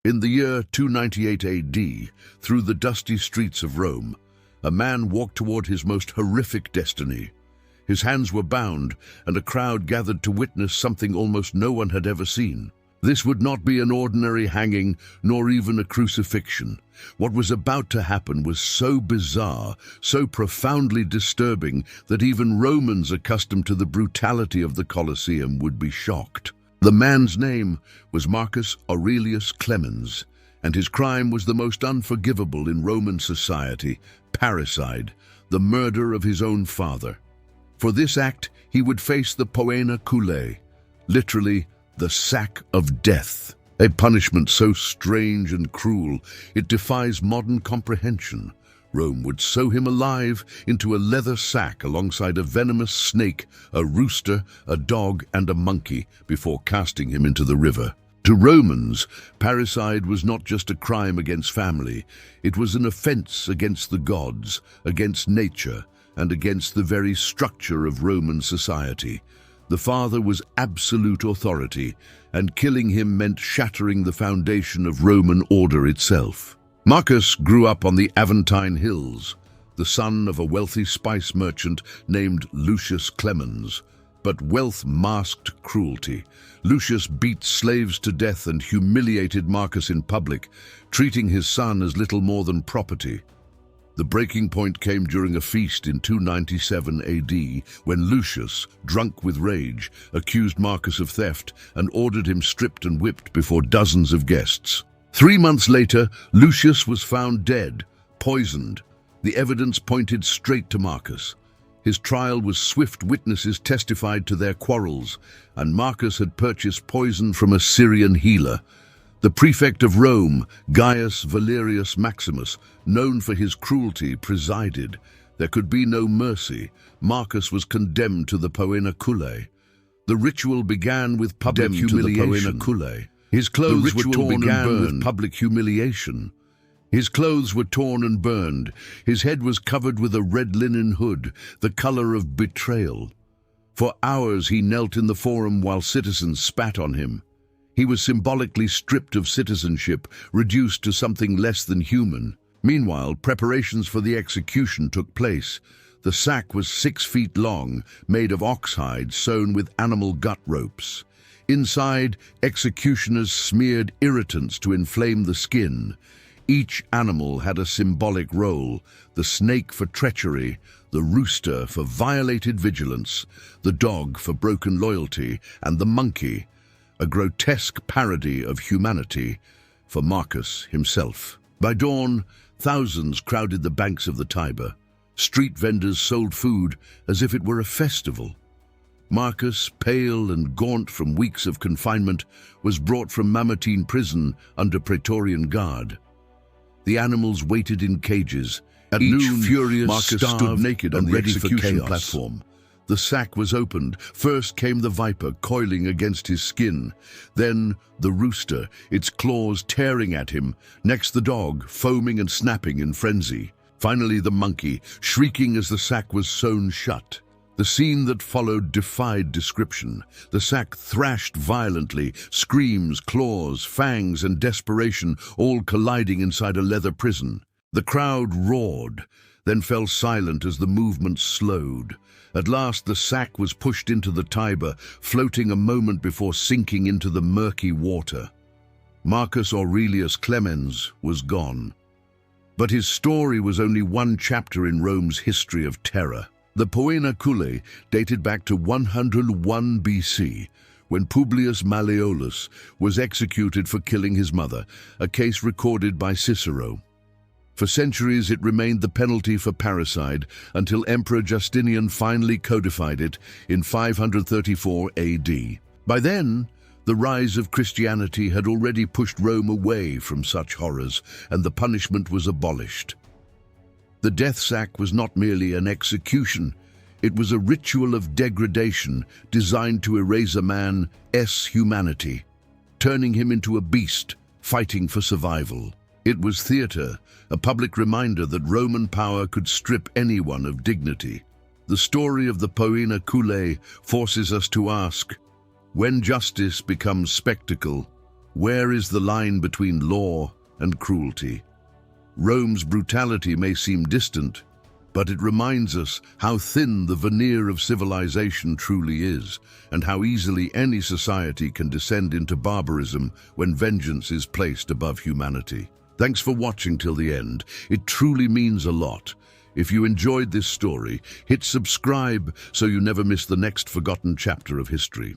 In the year 298 AD, through the dusty streets of Rome, a man walked toward his most horrific destiny. His hands were bound, and a crowd gathered to witness something almost no one had ever seen. This would not be an ordinary hanging, nor even a crucifixion. What was about to happen was so bizarre, so profoundly disturbing, that even Romans accustomed to the brutality of the Colosseum would be shocked. The man's name was Marcus Aurelius Clemens, and his crime was the most unforgivable in Roman society: parricide, the murder of his own father. For this act, he would face the poena culae, literally the sack of death, a punishment so strange and cruel it defies modern comprehension. Rome would sew him alive into a leather sack alongside a venomous snake, a rooster, a dog, and a monkey before casting him into the river. To Romans, parricide was not just a crime against family. It was an offense against the gods, against nature, and against the very structure of Roman society. The father was absolute authority, and killing him meant shattering the foundation of Roman order itself. Marcus grew up on the Aventine Hills, the son of a wealthy spice merchant named Lucius Clemens. But wealth masked cruelty. Lucius beat slaves to death and humiliated Marcus in public, treating his son as little more than property. The breaking point came during a feast in 297 AD, when Lucius, drunk with rage, accused Marcus of theft and ordered him stripped and whipped before dozens of guests. 3 months later, Lucius was found dead, poisoned. The evidence pointed straight to Marcus. His trial was swift. Witnesses testified to their quarrels, and Marcus had purchased poison from a Syrian healer. The prefect of Rome, Gaius Valerius Maximus, known for his cruelty, presided. There could be no mercy. Marcus was condemned to the poena culae. The ritual began with public humiliation. His clothes were torn and burned with public humiliation. His clothes were torn and burned. His head was covered with a red linen hood, the color of betrayal. For hours he knelt in the forum while citizens spat on him. He was symbolically stripped of citizenship, reduced to something less than human. Meanwhile, preparations for the execution took place. The sack was 6 feet long, made of ox hide sewn with animal gut ropes. Inside, executioners smeared irritants to inflame the skin. Each animal had a symbolic role: the snake for treachery, the rooster for violated vigilance, the dog for broken loyalty, and the monkey, a grotesque parody of humanity, for Marcus himself. By dawn, thousands crowded the banks of the Tiber. Street vendors sold food as if it were a festival. Marcus, pale and gaunt from weeks of confinement, was brought from Mamertine prison under Praetorian guard. The animals waited in cages. At noon, furious, Marcus stood naked on the execution platform. The sack was opened. First came the viper, coiling against his skin. Then the rooster, its claws tearing at him. Next the dog, foaming and snapping in frenzy. Finally the monkey, shrieking as the sack was sewn shut. The scene that followed defied description. The sack thrashed violently, screams, claws, fangs, and desperation all colliding inside a leather prison. The crowd roared, then fell silent as the movement slowed. At last the sack was pushed into the Tiber, floating a moment before sinking into the murky water. Marcus Aurelius Clemens was gone. But his story was only one chapter in Rome's history of terror. The poena culae dated back to 101 BC, when Publius Malleolus was executed for killing his mother, a case recorded by Cicero. For centuries it remained the penalty for parricide until Emperor Justinian finally codified it in 534 AD. By then, the rise of Christianity had already pushed Rome away from such horrors, and the punishment was abolished. The death sack was not merely an execution, it was a ritual of degradation designed to erase a man's humanity, turning him into a beast fighting for survival. It was theater, a public reminder that Roman power could strip anyone of dignity. The story of the poena culae forces us to ask, when justice becomes spectacle, Where is the line between law and cruelty? Rome's brutality may seem distant, but it reminds us how thin the veneer of civilization truly is, and how easily any society can descend into barbarism when vengeance is placed above humanity. Thanks for watching till the end. It truly means a lot. If you enjoyed this story, hit subscribe so you never miss the next forgotten chapter of history.